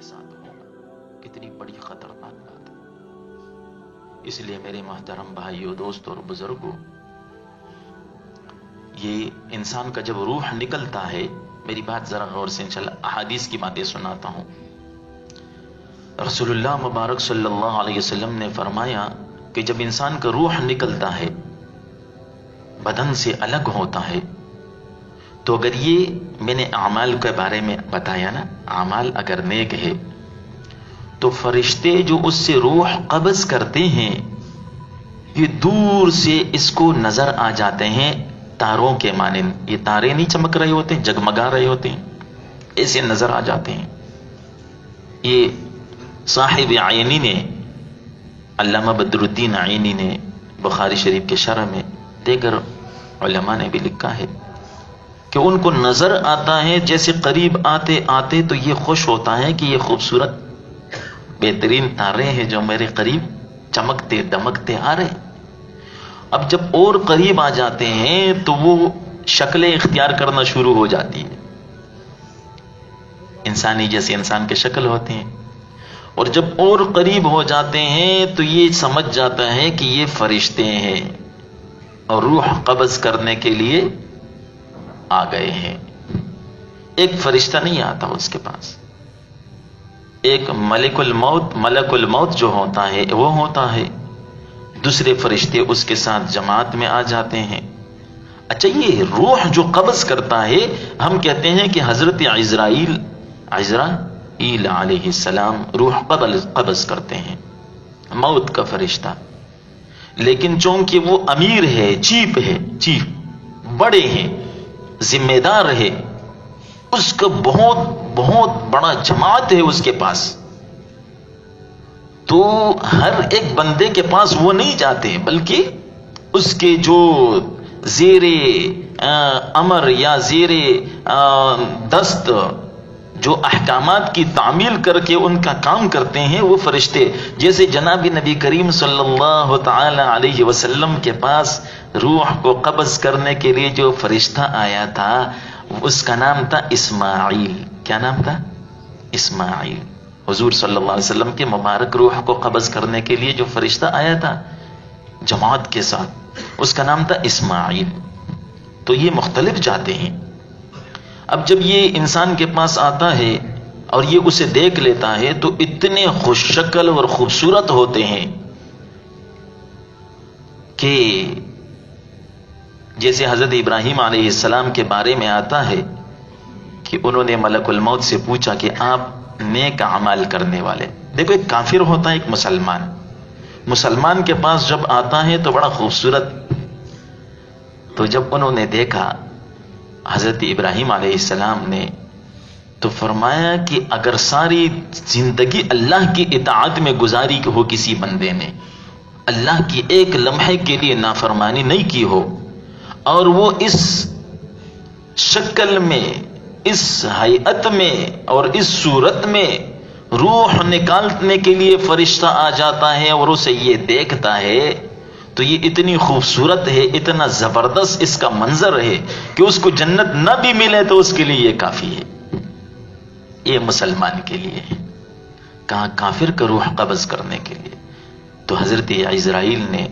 کے ساتھ ہوگا. کتنی بڑی خطرناک بات ہے. اس لیے میرے محترم بھائیوں، دوستوں اور بزرگوں، یہ انسان کا جب روح نکلتا ہے، میری بات ذرا غور سے انشاءاللہ احادیث کی باتیں سناتا ہوں. رسول اللہ مبارک صلی اللہ علیہ وسلم نے فرمایا کہ جب انسان کا روح نکلتا ہے، بدن سے الگ ہوتا ہے، تو اگر یہ میں نے اعمال کے بارے میں بتایا نا، اعمال اگر نیک ہے تو فرشتے جو اس سے روح قبض کرتے ہیں یہ دور سے اس کو نظر آ جاتے ہیں تاروں کے مانند. یہ تارے نہیں چمک رہے ہوتے، جگمگا رہے ہوتے ہیں، ایسے نظر آ جاتے ہیں. یہ صاحب عینی نے، علامہ بدر الدین عینی نے بخاری شریف کے شرح میں، دیگر علماء نے بھی لکھا ہے کہ ان کو نظر آتا ہے جیسے قریب آتے آتے تو یہ خوش ہوتا ہے کہ یہ خوبصورت بہترین تارے ہیں جو میرے قریب چمکتے دمکتے آ رہے. اب جب اور قریب آ جاتے ہیں تو وہ شکلیں اختیار کرنا شروع ہو جاتی ہے، انسانی جیسے انسان کے شکل ہوتے ہیں. اور جب اور قریب ہو جاتے ہیں تو یہ سمجھ جاتا ہے کہ یہ فرشتے ہیں اور روح قبض کرنے کے لیے آ گئے ہیں. ایک فرشتہ نہیں آتا اس کے پاس، ایک ملک الموت جو ہوتا ہے وہ ہوتا ہے، دوسرے فرشتے اس کے ساتھ جماعت میں آ جاتے ہیں. اچھا، یہ روح جو قبض کرتا ہے، ہم کہتے ہیں کہ حضرت عزرائیل علیہ السلام روح قبض کرتے ہیں، موت کا فرشتہ. لیکن چونکہ وہ امیر ہے، چیف بڑے ہیں، ذمہ دار ہے، اس کا بہت بڑا جماعت ہے اس کے پاس، تو ہر ایک بندے کے پاس وہ نہیں جاتے، بلکہ اس کے جو زیر امر یا زیر دست جو احکامات کی تعمیل کر کے ان کا کام کرتے ہیں وہ فرشتے. جیسے جناب نبی کریم صلی اللہ تعالی علیہ وسلم کے پاس روح کو قبض کرنے کے لیے جو فرشتہ آیا تھا اس کا نام تھا اسماعیل. کیا نام تھا؟ اسماعیل. حضور صلی اللہ علیہ وسلم کے مبارک روح کو قبض کرنے کے لیے جو فرشتہ آیا تھا جماعت کے ساتھ، اس کا نام تھا اسماعیل. تو یہ مختلف جاتے ہیں. اب جب یہ انسان کے پاس آتا ہے اور یہ اسے دیکھ لیتا ہے تو اتنے خوش شکل اور خوبصورت ہوتے ہیں کہ جیسے حضرت ابراہیم علیہ السلام کے بارے میں آتا ہے کہ انہوں نے ملک الموت سے پوچھا کہ آپ نیک اعمال کرنے والے. دیکھو، ایک کافر ہوتا ہے، ایک مسلمان کے پاس جب آتا ہے تو بڑا خوبصورت. تو جب انہوں نے دیکھا حضرت ابراہیم علیہ السلام نے، تو فرمایا کہ اگر ساری زندگی اللہ کی اطاعت میں گزاری ہو کسی بندے نے، اللہ کی ایک لمحے کے لیے نافرمانی نہیں کی ہو، اور وہ اس شکل میں، اس ہیئت میں اور اس صورت میں روح نکالنے کے لیے فرشتہ آ جاتا ہے اور اسے یہ دیکھتا ہے، تو یہ اتنی خوبصورت ہے، اتنا زبردست اس کا منظر ہے کہ اس کو جنت نہ بھی ملے تو اس کے لیے یہ کافی ہے. یہ مسلمان کے لیے ہے، کہاں کافر کا روح قبض کرنے کے لیے. تو حضرت عزرائیل نے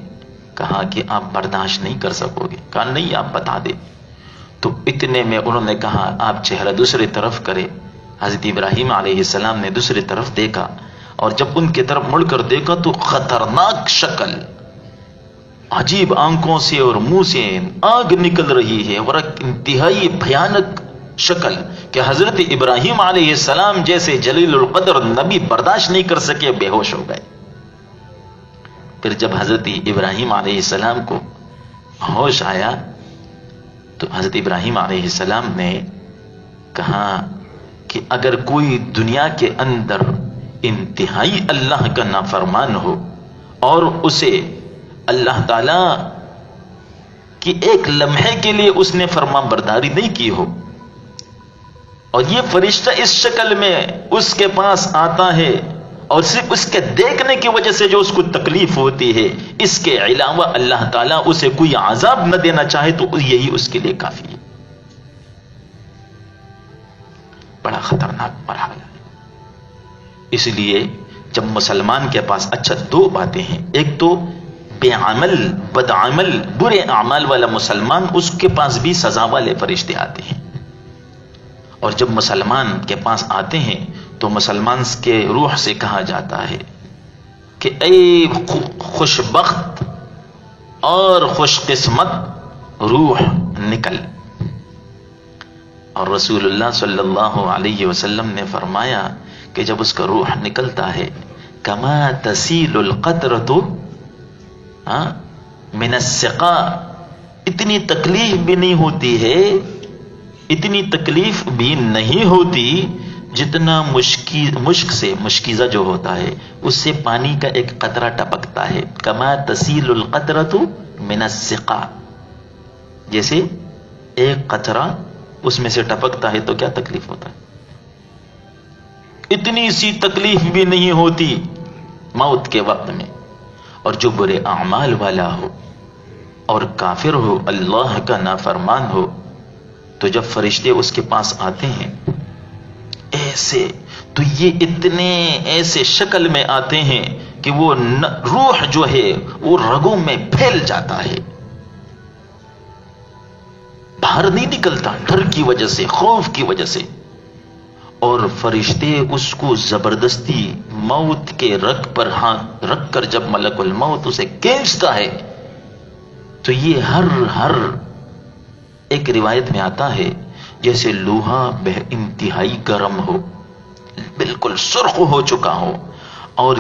کہا کہ آپ برداشت نہیں کر سکو گے. کہا نہیں، آپ بتا دیں. تو اتنے میں انہوں نے کہا آپ چہرہ دوسری طرف کرے. حضرت ابراہیم علیہ السلام نے دوسری طرف دیکھا، اور جب ان کی طرف مڑ کر دیکھا تو خطرناک شکل، عجیب آنکھوں سے اور منہ سے آگ نکل رہی ہے، اور ایک انتہائی بھیانک شکل کہ حضرت ابراہیم علیہ السلام جیسے جلیل القدر نبی برداشت نہیں کر سکے، بے ہوش ہو گئے. پھر جب حضرت ابراہیم علیہ السلام کو ہوش آیا تو حضرت ابراہیم علیہ السلام نے کہا کہ اگر کوئی دنیا کے اندر انتہائی اللہ کا نافرمان ہو اور اسے اللہ تعالی کی ایک لمحے کے لیے اس نے فرما برداری نہیں کی ہو، اور یہ فرشتہ اس شکل میں اس کے پاس آتا ہے اور صرف اس کے دیکھنے کی وجہ سے جو اس کو تکلیف ہوتی ہے، اس کے علاوہ اللہ تعالیٰ اسے کوئی عذاب نہ دینا چاہے تو یہی اس کے لیے کافی ہے. بڑا خطرناک مرحلہ ہے. اس لیے جب مسلمان کے پاس اچھا دو باتیں ہیں، ایک تو بے عمل بد عمل برے اعمال والا مسلمان، اس کے پاس بھی سزا والے فرشتے آتے ہیں، اور جب مسلمان کے پاس آتے ہیں تو مسلمان کے روح سے کہا جاتا ہے کہ اے خوش بخت اور خوش قسمت روح نکل. اور رسول اللہ صلی اللہ علیہ وسلم نے فرمایا کہ جب اس کا روح نکلتا ہے کما تسیل القطرۃ من السقاء، اتنی تکلیف بھی نہیں ہوتی ہے، اتنی تکلیف بھی نہیں ہوتی جتنا مشک سے، مشکیزہ جو ہوتا ہے اس سے پانی کا ایک قطرہ ٹپکتا ہے. کما تسیل القطرۃ من السقاء، جیسے ایک قطرہ اس میں سے ٹپکتا ہے تو کیا تکلیف ہوتا ہے، اتنی سی تکلیف بھی نہیں ہوتی موت کے وقت میں. اور جو برے اعمال والا ہو اور کافر ہو، اللہ کا نافرمان ہو، تو جب فرشتے اس کے پاس آتے ہیں ایسے، تو یہ اتنے ایسے شکل میں آتے ہیں کہ وہ روح جو ہے وہ رگوں میں پھیل جاتا ہے، باہر نہیں نکلتا ڈر کی وجہ سے، خوف کی وجہ سے. اور فرشتے اس کو زبردستی موت کے رگ پر ہاتھ رکھ کر جب ملک الموت اسے کھینچتا ہے تو یہ ہر ایک روایت میں آتا ہے جیسے لوہا بے انتہائی گرم ہو، بالکل سرخ ہو چکا ہو، اور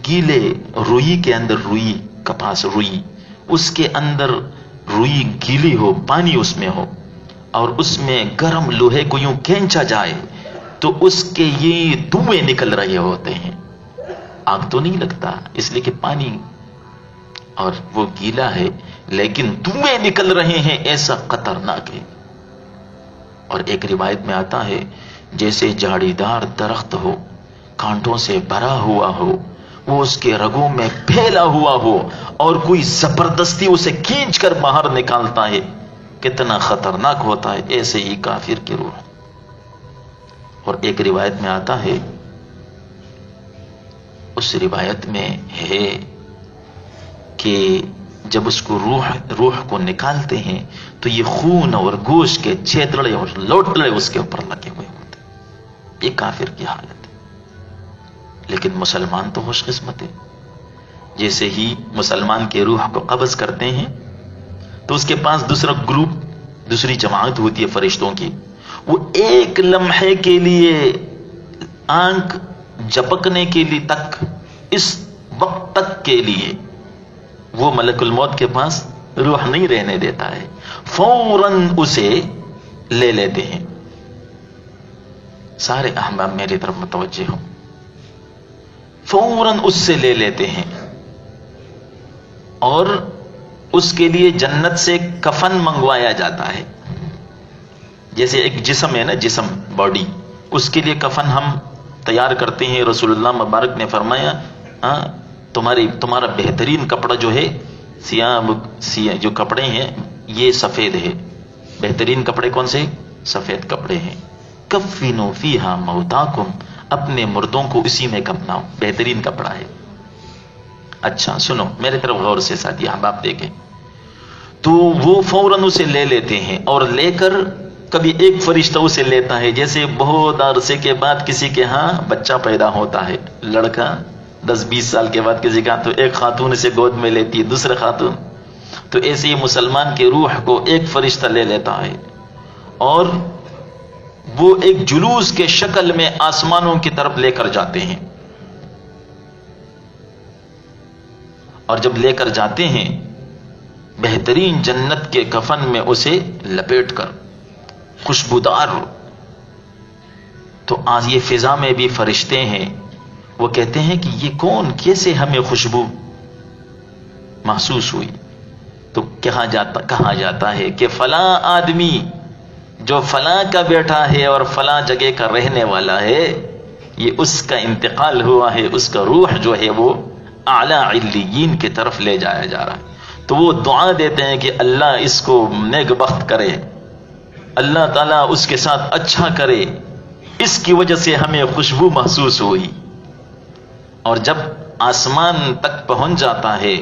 گیلے روئی کے اندر، روئی کپاس روئی، اس کے اندر روئی گیلی ہو، پانی اس میں ہو، اور اس میں گرم لوہے کو یوں کھینچا جائے تو اس کے یہ دھوئیں نکل رہے ہوتے ہیں. آگ تو نہیں لگتا اس لیے کہ پانی اور وہ گیلا ہے، لیکن دھوئیں نکل رہے ہیں، ایسا خطرناک ہے. اور ایک روایت میں آتا ہے جیسے جھاڑی دار درخت ہو، کانٹوں سے بھرا ہوا ہو، وہ اس کے رگوں میں پھیلا ہوا ہو اور کوئی زبردستی اسے کھینچ کر باہر نکالتا ہے. کتنا خطرناک ہوتا ہے ایسے ہی کافر کی روح. اور ایک روایت میں آتا ہے، اس روایت میں ہے کہ جب اس کو روح کو نکالتے ہیں تو یہ خون اور گوشت کے چھیدڑے اور لوٹڑے اس کے اوپر لگے ہوئے ہوتے ہیں. یہ کافر کی حالت ہے. لیکن مسلمان تو خوش قسمت ہے، جیسے ہی مسلمان کے روح کو قبض کرتے ہیں تو اس کے پاس دوسرا گروپ، دوسری جماعت ہوتی ہے فرشتوں کی، وہ ایک لمحے کے لیے آنکھ جھپکنے کے لیے تک، اس وقت تک کے لیے وہ ملک الموت کے پاس روح نہیں رہنے دیتا ہے، فوراً اسے لے لیتے ہیں. سارے احباب میری طرف متوجہ ہوں، فوراً اس سے لے لیتے ہیں اور اس کے لیے جنت سے کفن منگوایا جاتا ہے. جیسے ایک جسم ہے نا، جسم باڈی، اس کے لیے کفن ہم تیار کرتے ہیں. رسول اللہ مبارک نے فرمایا تمہارا بہترین کپڑا جو ہے سیاہ جو کپڑے ہیں یہ سفید ہے. بہترین کپڑے کون سے؟ سفید کپڑے ہیں. کفنوا فیہا موتاکم، اپنے مردوں کو اسی میں کفناؤ، بہترین کپڑا ہے. اچھا سنو میرے طرف غور سے ساتھی احباب دیکھیں، تو وہ فوراً اسے لے لیتے ہیں، اور لے کر کبھی ایک فرشتہ اسے لیتا ہے. جیسے بہت عرصے کے بعد کسی کے ہاں بچہ پیدا ہوتا ہے، لڑکا 10-20 سال کے بعد کسی کا، تو ایک خاتون اسے گود میں لیتی ہے، دوسرے خاتون. تو ایسے ہی مسلمان کے روح کو ایک فرشتہ لے لیتا ہے اور وہ ایک جلوس کے شکل میں آسمانوں کی طرف لے کر جاتے ہیں. اور جب لے کر جاتے ہیں بہترین جنت کے کفن میں اسے لپیٹ کر، خوشبودار. تو آج یہ فضا میں بھی فرشتے ہیں، وہ کہتے ہیں کہ یہ کون، کیسے ہمیں خوشبو محسوس ہوئی؟ تو کہا جاتا ہے کہ فلاں آدمی جو فلاں کا بیٹا ہے اور فلاں جگہ کا رہنے والا ہے، یہ اس کا انتقال ہوا ہے، اس کا روح جو ہے وہ اعلیٰ علیین کی طرف لے جایا جا رہا ہے. تو وہ دعا دیتے ہیں کہ اللہ اس کو نیک بخت کرے، اللہ تعالیٰ اس کے ساتھ اچھا کرے، اس کی وجہ سے ہمیں خوشبو محسوس ہوئی. اور جب آسمان تک پہنچ جاتا ہے